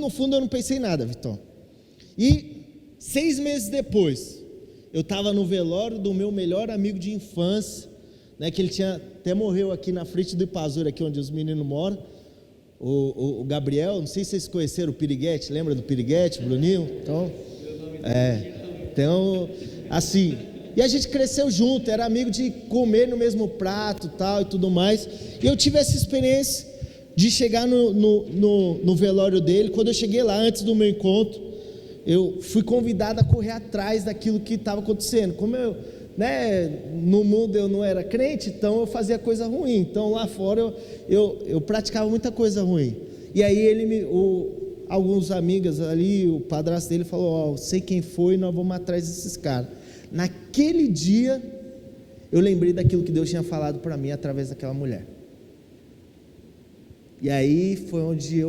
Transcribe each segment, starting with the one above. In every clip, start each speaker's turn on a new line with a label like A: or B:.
A: fundo eu não pensei em nada, Vitão. E 6 meses depois, eu estava no velório do meu melhor amigo de infância, né, que ele até morreu aqui na frente do Ipazura, aqui onde os meninos moram, o Gabriel, não sei se vocês conheceram o Piriguete, lembra do Piriguete, Bruninho? Então, assim, e a gente cresceu junto, era amigo de comer no mesmo prato, tal, e tudo mais, e eu tive essa experiência de chegar no velório dele. Quando eu cheguei lá, antes do meu encontro, eu fui convidado a correr atrás daquilo que estava acontecendo. Como eu, no mundo eu não era crente, então eu fazia coisa ruim. Então lá fora eu praticava muita coisa ruim. E aí alguns amigos ali, o padrasto dele falou: sei quem foi, nós vamos atrás desses caras. Naquele dia eu lembrei daquilo que Deus tinha falado para mim através daquela mulher. E aí foi onde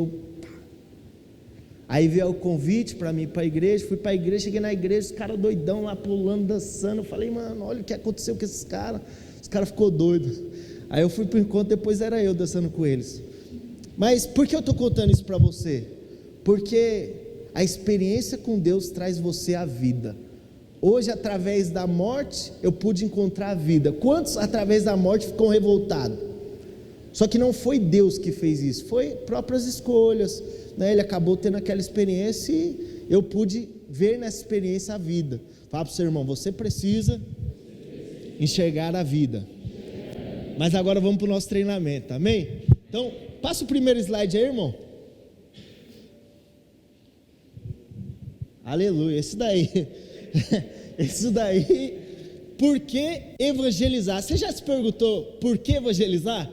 A: aí veio o convite para mim ir para a igreja. Fui para a igreja, cheguei na igreja, os caras doidão lá pulando, dançando. Eu falei: mano, olha o que aconteceu com esses caras. Os caras ficou doidos. Aí eu fui para o encontro, depois era eu dançando com eles. Mas por que eu estou contando isso para você? Porque a experiência com Deus traz você à vida. Hoje, através da morte, eu pude encontrar a vida. Quantos através da morte ficam revoltados? Só que não foi Deus que fez isso, foi próprias escolhas, né? Ele acabou tendo aquela experiência e eu pude ver nessa experiência a vida. Fala para o seu irmão: você precisa enxergar a vida. Mas agora vamos para o nosso treinamento, amém? Então, passa o primeiro slide aí, irmão. Aleluia, esse daí, por que evangelizar? Você já se perguntou por que evangelizar?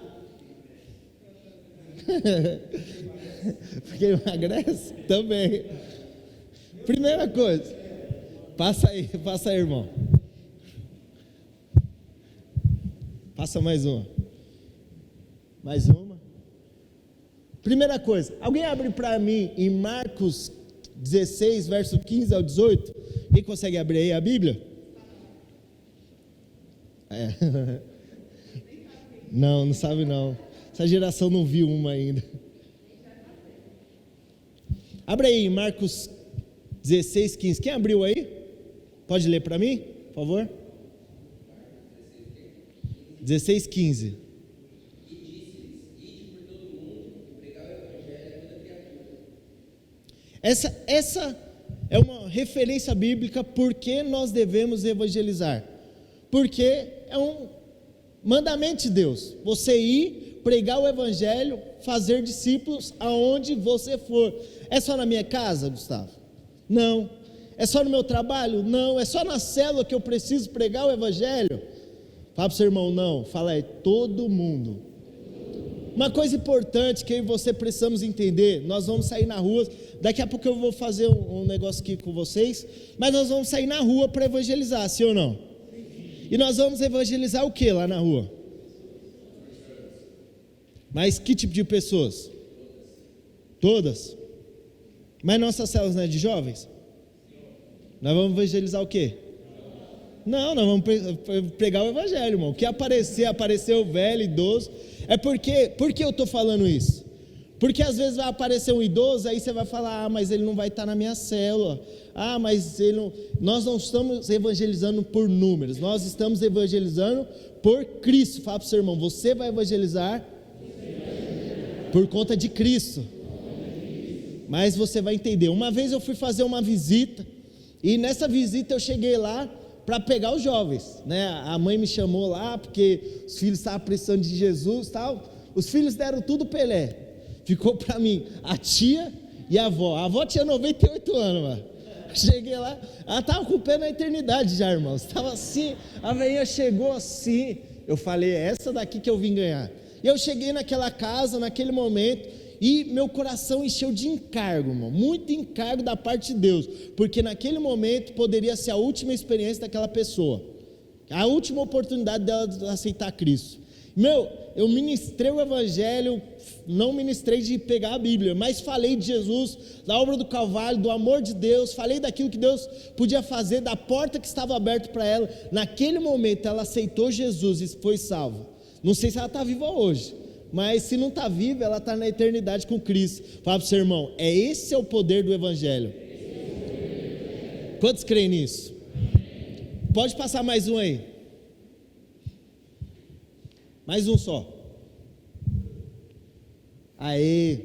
A: Porque emagrece? Também. Primeira coisa, passa aí, irmão. Passa mais uma. Primeira coisa, alguém abre para mim em Marcos 16, verso 15 ao 18. Quem consegue abrir aí a Bíblia? Não sabe não. Essa geração não viu uma ainda. Abre aí Marcos 16, 15. Quem abriu aí? Pode ler para mim, por favor? 16, 15. Essa é uma referência bíblica porque nós devemos evangelizar. Porque é um mandamento de Deus. Você ir, pregar o evangelho, fazer discípulos aonde você for. É só na minha casa, Gustavo? Não. É só no meu trabalho? Não. É só na célula que eu preciso pregar o evangelho? Fala para o seu irmão: não. Fala: é todo mundo. Uma coisa importante que eu e você precisamos entender: nós vamos sair na rua, daqui a pouco eu vou fazer um negócio aqui com vocês, mas nós vamos sair na rua para evangelizar, sim ou não? E nós vamos evangelizar o que lá na rua? Mas que tipo de pessoas? Todas? Mas nossas células não é de jovens? Nós vamos evangelizar o quê? Não, nós vamos pregar o evangelho, irmão. O que apareceu velho, idoso. Por que eu estou falando isso? Porque às vezes vai aparecer um idoso, aí você vai falar: mas ele não vai estar na minha célula. Mas ele não... Nós não estamos evangelizando por números, nós estamos evangelizando por Cristo. Fala para o seu irmão: você vai evangelizar por conta de Cristo. Mas você vai entender. Uma vez eu fui fazer uma visita, e nessa visita eu cheguei lá para pegar os jovens, né? A mãe me chamou lá porque os filhos estavam precisando de Jesus, tal. Os filhos deram tudo Pelé. Ficou para mim a tia e a avó. A avó tinha 98 anos, mano. Cheguei lá, ela estava com o pé na eternidade já, irmãos. Estava assim, a velhinha chegou assim. Eu falei: é essa daqui que eu vim ganhar. E eu cheguei naquela casa, naquele momento, e meu coração encheu de encargo, irmão. Muito encargo da parte de Deus. Porque naquele momento poderia ser a última experiência daquela pessoa, a última oportunidade dela de aceitar Cristo. Eu ministrei o evangelho, não ministrei de pegar a Bíblia, mas falei de Jesus, da obra do Calvário, do amor de Deus, falei daquilo que Deus podia fazer, da porta que estava aberta para ela. Naquele momento ela aceitou Jesus e foi salva. Não sei se ela está viva hoje, mas se não está viva, ela está na eternidade com Cristo. Fala para o seu irmão, esse é o poder do Evangelho. Quantos creem nisso? Pode passar mais um aí. Mais um só. Aê.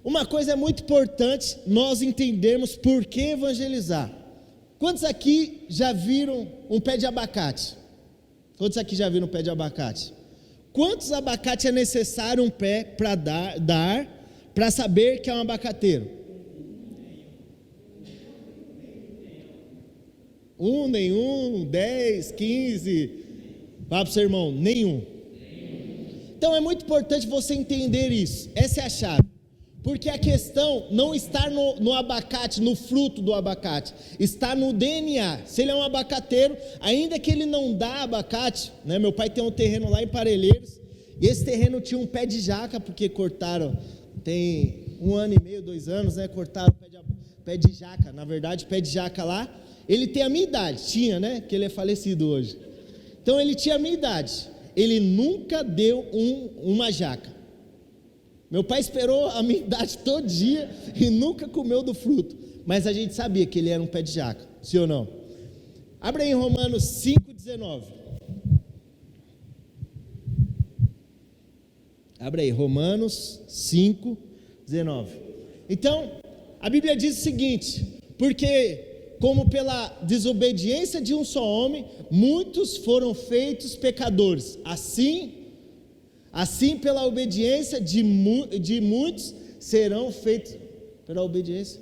A: Uma coisa é muito importante nós entendermos por que evangelizar. Quantos aqui já viram um pé de abacate? Quantos aqui já viram um pé de abacate? Quantos abacates é necessário um pé para dar para saber que é um abacateiro? Nenhum, 10, 15. Fala para o seu irmão, nenhum. Então é muito importante você entender isso. Essa é a chave. Porque a questão não está no abacate, no fruto do abacate, está no DNA. Se ele é um abacateiro, ainda que ele não dá abacate, né? Meu pai tem um terreno lá em Parelheiros, e esse terreno tinha um pé de jaca, porque cortaram, tem 1 ano e meio, 2 anos, né? Cortaram pé de jaca, na verdade, pé de jaca lá. Ele tem a minha idade, tinha, né? Que ele é falecido hoje. Então ele tinha a minha idade, ele nunca deu uma jaca. Meu pai esperou a minha idade todo dia e nunca comeu do fruto, mas a gente sabia que ele era um pé de jaca, sim ou não? Abre aí em Romanos 5,19. Abre aí, Romanos 5,19. Então, a Bíblia diz o seguinte: porque como pela desobediência de um só homem, muitos foram feitos pecadores, assim pela obediência de muitos serão feitos, pela obediência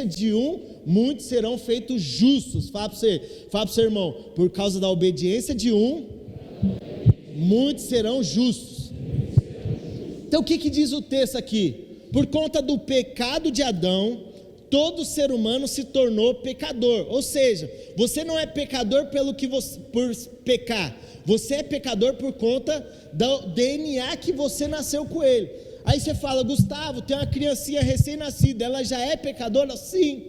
A: de um, muitos serão feitos justos. Fala para o seu irmão, por causa da obediência de um, muitos serão justos. Então o que diz o texto aqui? Por conta do pecado de Adão, todo ser humano se tornou pecador. Ou seja, você não é pecador por pecar, você é pecador por conta do DNA que você nasceu com ele. Aí você fala, Gustavo, tem uma criancinha recém-nascida, ela já é pecadora? Sim.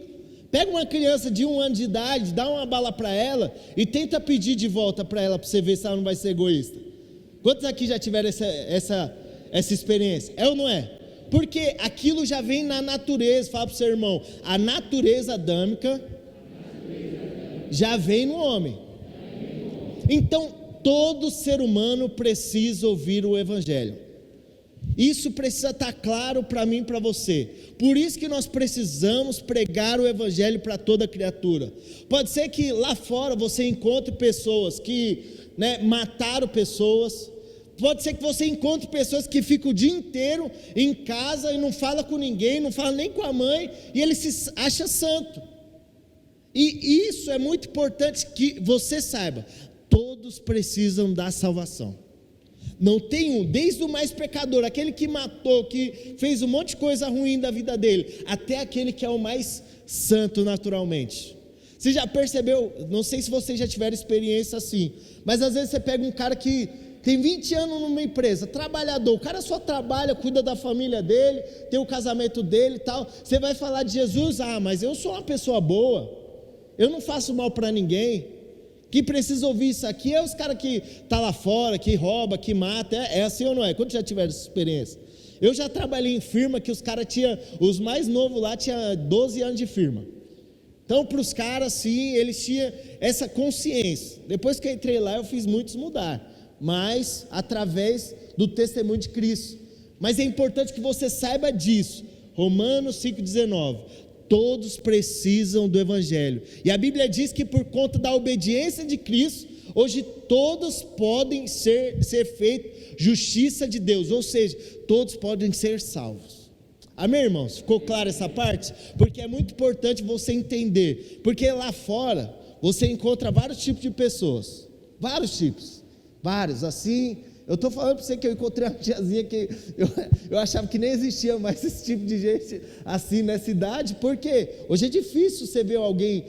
A: Pega uma criança de 1 ano de idade, dá uma bala para ela e tenta pedir de volta para ela, para você ver se ela não vai ser egoísta. Quantos aqui já tiveram essa experiência? É ou não é? Porque aquilo já vem na natureza. Fala para o seu irmão, a natureza adâmica já vem no homem. Então todo ser humano precisa ouvir o Evangelho. Isso precisa estar claro para mim e para você. Por isso que nós precisamos pregar o Evangelho para toda criatura. Pode ser que lá fora você encontre pessoas que mataram pessoas. Pode ser que você encontre pessoas que ficam o dia inteiro em casa e não fala com ninguém, não fala nem com a mãe, e ele se acha santo. E isso é muito importante que você saiba. Todos precisam da salvação. Não tem um, desde o mais pecador, aquele que matou, que fez um monte de coisa ruim da vida dele, até aquele que é o mais santo naturalmente. Você já percebeu, não sei se vocês já tiveram experiência assim, mas às vezes você pega um cara que tem 20 anos numa empresa, trabalhador, o cara só trabalha, cuida da família dele, tem o casamento dele e tal. Você vai falar de Jesus, mas eu sou uma pessoa boa, eu não faço mal para ninguém. Que precisa ouvir isso aqui é os caras que tá lá fora, que rouba, que mata, é assim ou não é? Quando já tiveram essa experiência? Eu já trabalhei em firma que os caras tinham, os mais novos lá tinham 12 anos de firma. Então para os caras sim, eles tinham essa consciência. Depois que eu entrei lá eu fiz muitos mudar, mas através do testemunho de Cristo. Mas é importante que você saiba disso. Romanos 5,19. Todos precisam do Evangelho. E a Bíblia diz que por conta da obediência de Cristo, hoje todos podem ser feitos justiça de Deus. Ou seja, todos podem ser salvos. Amém, irmãos? Ficou clara essa parte? Porque é muito importante você entender. Porque lá fora, você encontra vários tipos de pessoas. Vários tipos. Vários, assim. Eu estou falando para você que eu encontrei uma tiazinha que eu achava que nem existia mais esse tipo de gente assim nessa idade. Porque hoje é difícil você ver alguém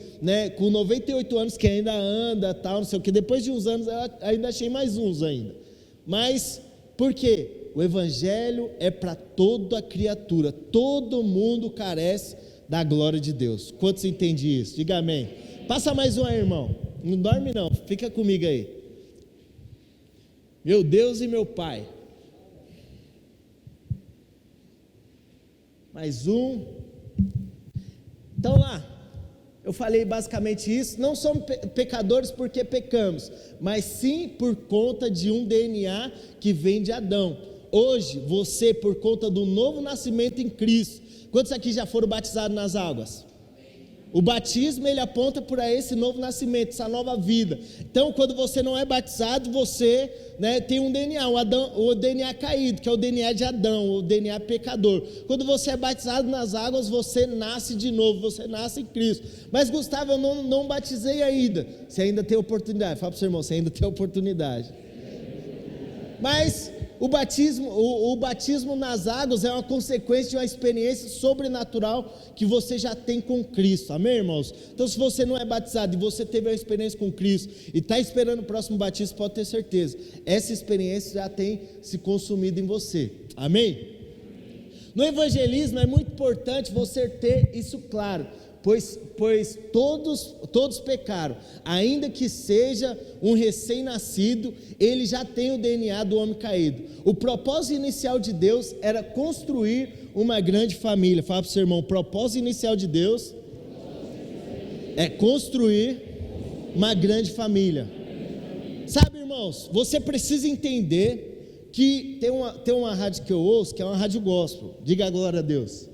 A: com 98 anos que ainda anda, tal, não sei o que. Depois de uns anos eu ainda achei mais uns ainda. Mas por quê? O Evangelho é para toda criatura. Todo mundo carece da glória de Deus. Quantos entendem isso? Diga amém. Passa mais um aí, irmão. Não dorme não, fica comigo aí. Meu Deus e meu Pai. Mais um. Então lá, eu falei basicamente isso. Não somos pecadores porque pecamos, mas sim por conta de um DNA que vem de Adão. Hoje, você, por conta do novo nascimento em Cristo, quantos aqui já foram batizados nas águas? O batismo, ele aponta para esse novo nascimento, essa nova vida. Então, quando você não é batizado, você, tem um DNA, o DNA caído, que é o DNA de Adão, o DNA pecador. Quando você é batizado nas águas, você nasce de novo, você nasce em Cristo. Mas, Gustavo, eu não batizei ainda. Você ainda tem oportunidade. Fala para o seu irmão, você ainda tem oportunidade. Mas o batismo nas águas é uma consequência de uma experiência sobrenatural que você já tem com Cristo, amém, irmãos? Então, se você não é batizado e você teve uma experiência com Cristo e está esperando o próximo batismo, pode ter certeza, essa experiência já tem se consumido em você, amém? No evangelismo é muito importante você ter isso claro, pois todos pecaram, ainda que seja um recém-nascido, ele já tem o DNA do homem caído. O propósito inicial de Deus era construir uma grande família. Fala para o seu irmão, o propósito inicial de Deus é construir uma grande família. Sabe, irmãos, você precisa entender que tem uma rádio que eu ouço, que é uma rádio gospel, diga a glória a Deus.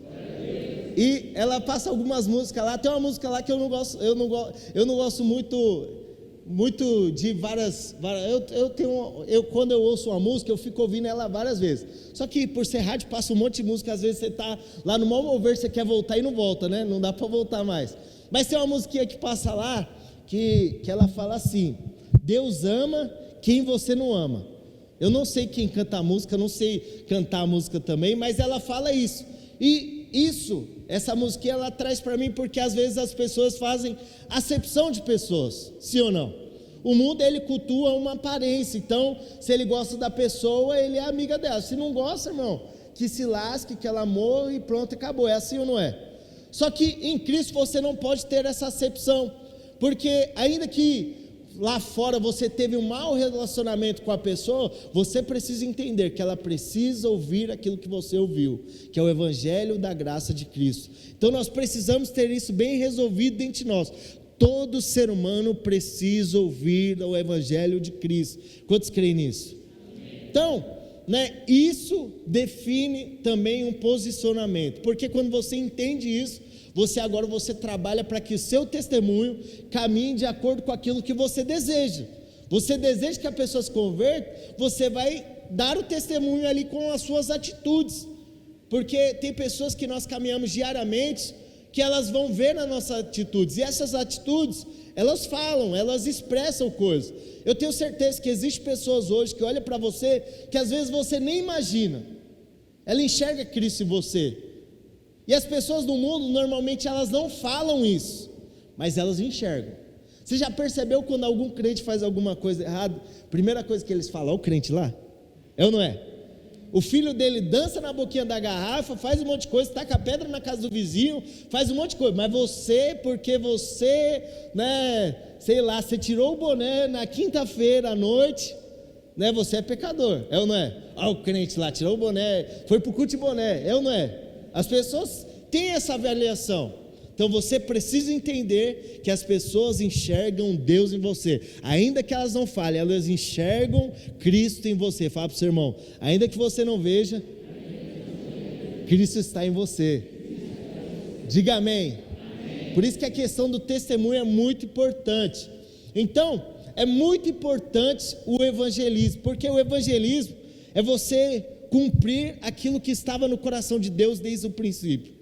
A: E ela passa algumas músicas lá. Tem uma música lá que eu não gosto muito de várias. Quando eu ouço uma música, eu fico ouvindo ela várias vezes. Só que por ser rádio, passa um monte de música. Às vezes você está lá no mau mover, você quer voltar e não volta, né? Não dá para voltar mais. Mas tem uma musiquinha que passa lá, que ela fala assim: Deus ama quem você não ama. Eu não sei quem canta a música, não sei cantar a música também, mas ela fala isso. E essa musiquinha ela traz para mim, porque às vezes as pessoas fazem acepção de pessoas, sim ou não? O mundo, ele cultua uma aparência. Então, se ele gosta da pessoa, ele é amiga dela. Se não gosta, irmão, que se lasque, que ela morra e pronto, acabou. É assim ou não é? Só que em Cristo você não pode ter essa acepção, porque ainda que lá fora você teve um mau relacionamento com a pessoa, você precisa entender que ela precisa ouvir aquilo que você ouviu, que é o evangelho da graça de Cristo. Então nós precisamos ter isso bem resolvido dentro de nós. Todo ser humano precisa ouvir o evangelho de Cristo. Quantos creem nisso? Então, isso define também um posicionamento, porque quando você entende isso, você trabalha para que o seu testemunho caminhe de acordo com aquilo que você deseja. Você deseja que a pessoa se converta, você vai dar o testemunho ali com as suas atitudes, porque tem pessoas que nós caminhamos diariamente, que elas vão ver nas nossas atitudes, e essas atitudes, elas falam, elas expressam coisas. Eu tenho certeza que existem pessoas hoje que olham para você, que às vezes você nem imagina, ela enxerga Cristo em você. E as pessoas do mundo, normalmente elas não falam isso, mas elas enxergam. Você já percebeu quando algum crente faz alguma coisa errada, primeira coisa que eles falam: ó, o crente lá, é ou não é? O filho dele dança na boquinha da garrafa, faz um monte de coisa, taca pedra na casa do vizinho, faz um monte de coisa, mas você, porque você, você tirou o boné na quinta-feira à noite, você é pecador, é ou não é? Ó, o crente lá tirou o boné, foi pro culto de boné, é ou não é? As pessoas têm essa avaliação. Então você precisa entender que as pessoas enxergam Deus em você, ainda que elas não falem, elas enxergam Cristo em você. Fala para o seu irmão, ainda que você não veja, Cristo está em você. Diga amém. Por isso que a questão do testemunho é muito importante. Então, é muito importante o evangelismo, porque o evangelismo é você cumprir aquilo que estava no coração de Deus desde o princípio.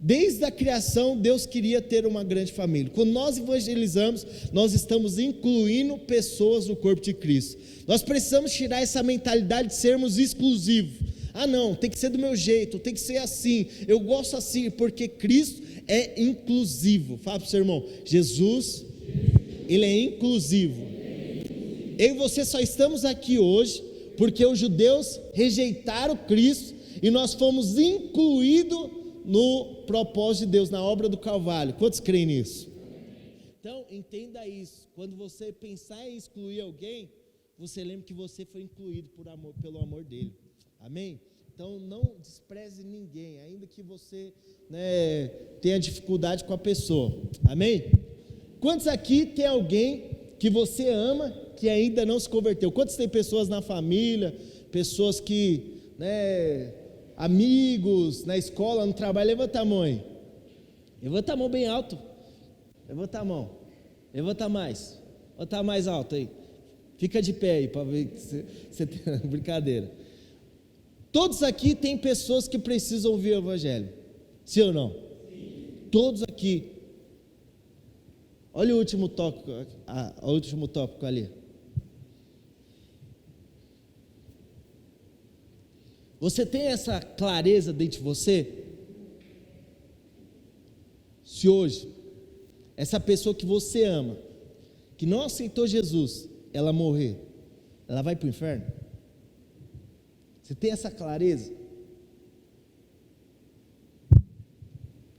A: Desde a criação, Deus queria ter uma grande família. Quando nós evangelizamos, nós estamos incluindo pessoas no corpo de Cristo. Nós precisamos tirar essa mentalidade de sermos exclusivos. Ah não, tem que ser do meu jeito, tem que ser assim, eu gosto assim, porque Cristo é inclusivo. Fala para o seu irmão, Jesus, Ele é inclusivo. Eu e você só estamos aqui hoje porque os judeus rejeitaram Cristo e nós fomos incluídos no propósito de Deus, na obra do Calvário. Quantos creem nisso? Então, entenda isso. Quando você pensar em excluir alguém, você lembre que você foi incluído pelo amor dele. Amém? Então não despreze ninguém, ainda que você, né, tenha dificuldade com a pessoa. Amém? Quantos aqui tem alguém que você ama que ainda não se converteu? Quantos tem pessoas na família, pessoas que, né, amigos, na escola, no trabalho? Levanta a mão aí. Levanta a mão bem alto. Levanta a mão. Levanta mais. Levanta mais alto aí. Fica de pé aí para ver que você tem brincadeira. Todos aqui têm pessoas que precisam ouvir o Evangelho. Sim ou não? Sim. Todos aqui. Olha o último tópico ali. Você tem essa clareza dentro de você? Se hoje, essa pessoa que você ama, que não aceitou Jesus, ela morrer, ela vai para o inferno? Você tem essa clareza?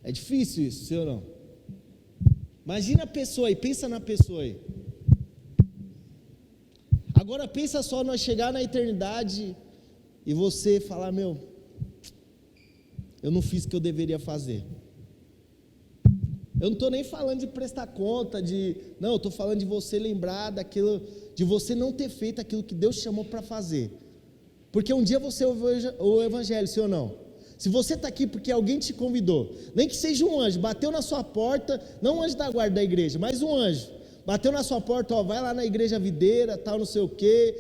A: É difícil isso, sim ou não? Imagina a pessoa aí, pensa na pessoa aí. Agora pensa só nós chegar na eternidade e você falar, meu, eu não fiz o que eu deveria fazer. Eu não estou nem falando de prestar conta, não, eu estou falando de você lembrar daquilo, de você não ter feito aquilo que Deus chamou para fazer. Porque um dia você ouviu o Evangelho, sim ou não? Se você está aqui porque alguém te convidou, nem que seja um anjo, bateu na sua porta, não um anjo da guarda da igreja, mas um anjo, bateu na sua porta, ó, vai lá na igreja videira, tal, não sei o que,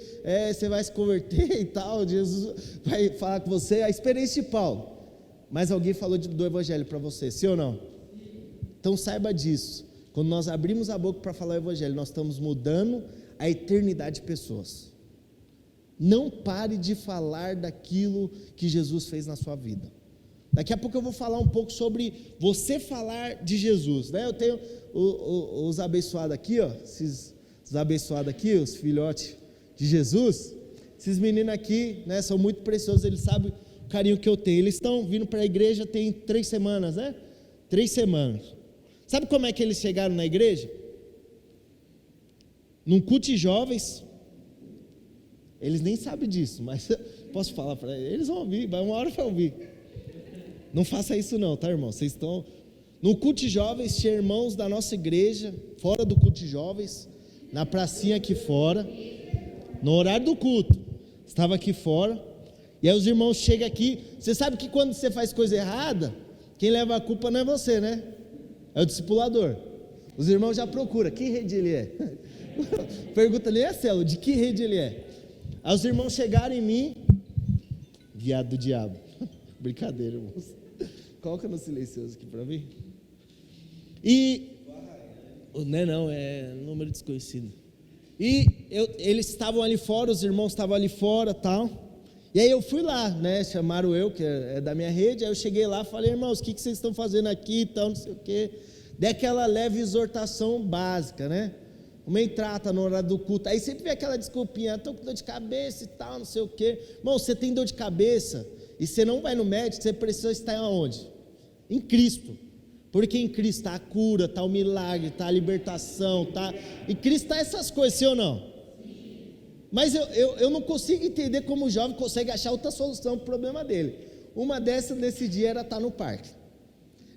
A: você vai se converter e tal, Jesus vai falar com você, a experiência de Paulo, mas alguém falou do Evangelho para você, sim ou não? Então saiba disso, quando nós abrimos a boca para falar o Evangelho, nós estamos mudando a eternidade de pessoas. Não pare de falar daquilo que Jesus fez na sua vida. Daqui a pouco eu vou falar um pouco sobre você falar de Jesus, né? Eu tenho os abençoados aqui, ó, os abençoados aqui, os filhotes de Jesus. Esses meninos aqui, né, são muito preciosos, eles sabem o carinho que eu tenho. Eles estão vindo para a igreja tem 3 semanas, né? 3 semanas. Sabe como é que eles chegaram na igreja? Num culto de jovens. Eles nem sabem disso, mas posso falar para eles? Eles vão ouvir, vai uma hora para ouvir. Não faça isso não, tá, irmão? Vocês estão... No culto de jovens, tinha irmãos da nossa igreja, fora do culto de jovens, na pracinha aqui fora, no horário do culto, estava aqui fora, e aí os irmãos chegam aqui. Você sabe que quando você faz coisa errada, quem leva a culpa não é você, né? É o discipulador. Os irmãos já procuram, que rede ele é? Pergunta nem a célula, de que rede ele é? Aí os irmãos chegaram em mim, viado do diabo, brincadeira, irmãos, coloca no silencioso aqui para mim, e, não é número desconhecido, e eles estavam ali fora, os irmãos estavam ali fora, tal, e aí eu fui lá, né, chamaram eu, que é da minha rede, aí eu cheguei lá, falei, irmãos, o que vocês estão fazendo aqui, tal, não sei o que, dei aquela leve exortação básica, né, uma entrada no horário do culto, aí sempre vem aquela desculpinha, estou com dor de cabeça e tal, não sei o que. Irmão, você tem dor de cabeça e você não vai no médico, você precisa estar onde? Em Cristo, porque em Cristo está a cura, está o milagre, está a libertação, tá? Em Cristo está essas coisas, sim ou não? Mas eu não consigo entender como o jovem consegue achar outra solução para o problema dele. Uma dessas nesse dia era estar no parque.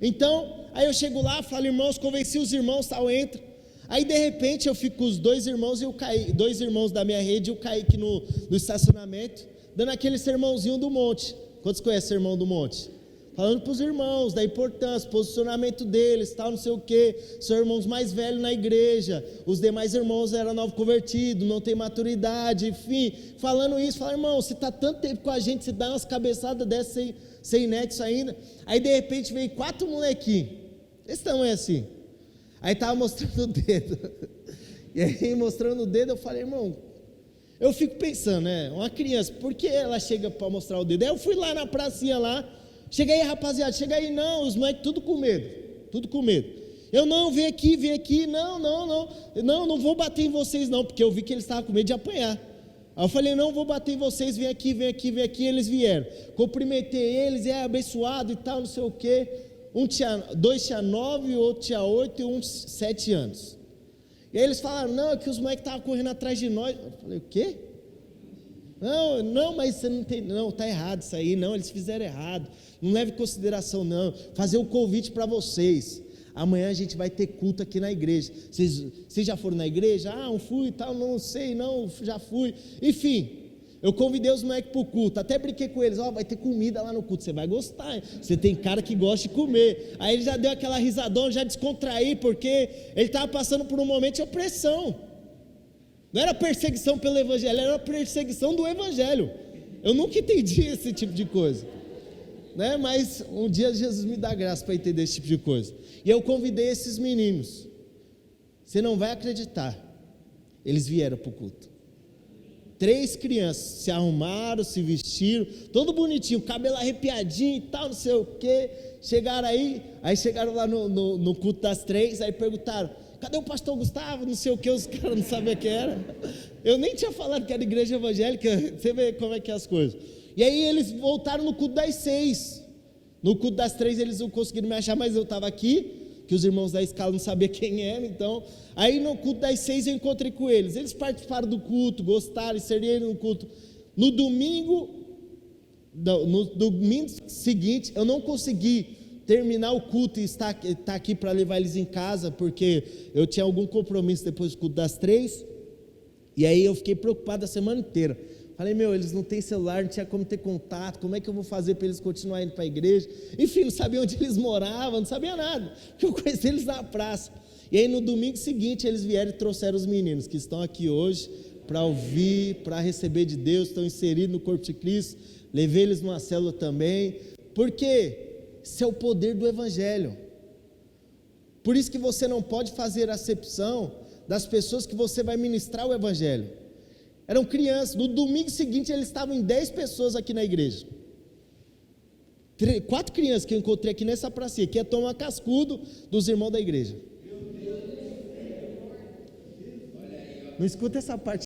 A: Então, aí eu chego lá, falo, irmãos, convenci os irmãos, tal, entra. Aí de repente eu fico com os 2 irmãos e eu caí, 2 irmãos da minha rede, eu caí aqui no estacionamento, dando aquele sermãozinho do monte. Quantos conhecem o sermão do monte? Falando para os irmãos da importância, posicionamento deles, tal, não sei o que. São irmãos mais velhos na igreja, os demais irmãos eram novo convertidos, não tem maturidade, enfim, falando isso, falando, irmão, você está tanto tempo com a gente, você dá umas cabeçadas dessas sem nexo ainda. Aí de repente veio 4 molequinhos, esse tamanho assim. Aí estava mostrando o dedo, e aí mostrando o dedo, eu falei, irmão, eu fico pensando, né, uma criança, por que ela chega para mostrar o dedo? Aí eu fui lá na pracinha lá, chega aí rapaziada, chega aí, não, os moleques tudo com medo, eu não, vem aqui, não vou bater em vocês não, porque eu vi que eles estavam com medo de apanhar. Aí eu falei, não vou bater em vocês, vem aqui, eles vieram, cumprimentei eles, abençoado e tal, não sei o que. 2 tinha 9, o outro tinha 8 e um 7 anos. E aí eles falaram, não, é que os moleques estavam correndo atrás de nós. Eu falei, o quê? Não, mas você não tem, não, está errado isso aí, não, eles fizeram errado, não leve em consideração não, fazer um convite para vocês, amanhã a gente vai ter culto aqui na igreja, vocês já foram na igreja? Não fui e tal, não sei, não, já fui, enfim, eu convidei os moleques para o culto, até brinquei com eles, vai ter comida lá no culto, você vai gostar, você tem cara que gosta de comer, aí ele já deu aquela risadona, já descontraí, porque ele estava passando por um momento de opressão, não era perseguição pelo evangelho, era perseguição do evangelho, eu nunca entendi esse tipo de coisa, né? Mas um dia Jesus me dá graça para entender esse tipo de coisa, e eu convidei esses meninos, você não vai acreditar, eles vieram para o culto, 3 crianças, se arrumaram, se vestiram, todo bonitinho, cabelo arrepiadinho e tal, não sei o que, chegaram aí chegaram lá no culto das 3, aí perguntaram, cadê o pastor Gustavo, não sei o que, os caras não sabiam quem era, eu nem tinha falado que era igreja evangélica, você vê como é que é as coisas, e aí eles voltaram no culto das 6, no culto das 3 eles não conseguiram me achar, mas eu estava aqui, que os irmãos da escala não sabiam quem era, então, aí no culto das 6 eu encontrei com eles participaram do culto, gostaram, serviram no culto, no domingo seguinte, eu não consegui terminar o culto e estar aqui para levar eles em casa, porque eu tinha algum compromisso depois do culto das 3, e aí eu fiquei preocupado a semana inteira, falei, eles não têm celular, não tinha como ter contato, como é que eu vou fazer para eles continuarem indo para a igreja, enfim, não sabia onde eles moravam, não sabia nada, porque eu conheci eles na praça, e aí no domingo seguinte eles vieram e trouxeram os meninos, que estão aqui hoje, para ouvir, para receber de Deus, estão inseridos no corpo de Cristo, levei eles numa célula também, porque esse é o poder do evangelho, por isso que você não pode fazer acepção das pessoas que você vai ministrar o evangelho, eram crianças, no domingo seguinte eles estavam em 10 pessoas aqui na igreja, 4 crianças que eu encontrei aqui nessa pracinha, que ia tomar cascudo dos irmãos da igreja, não escuta essa parte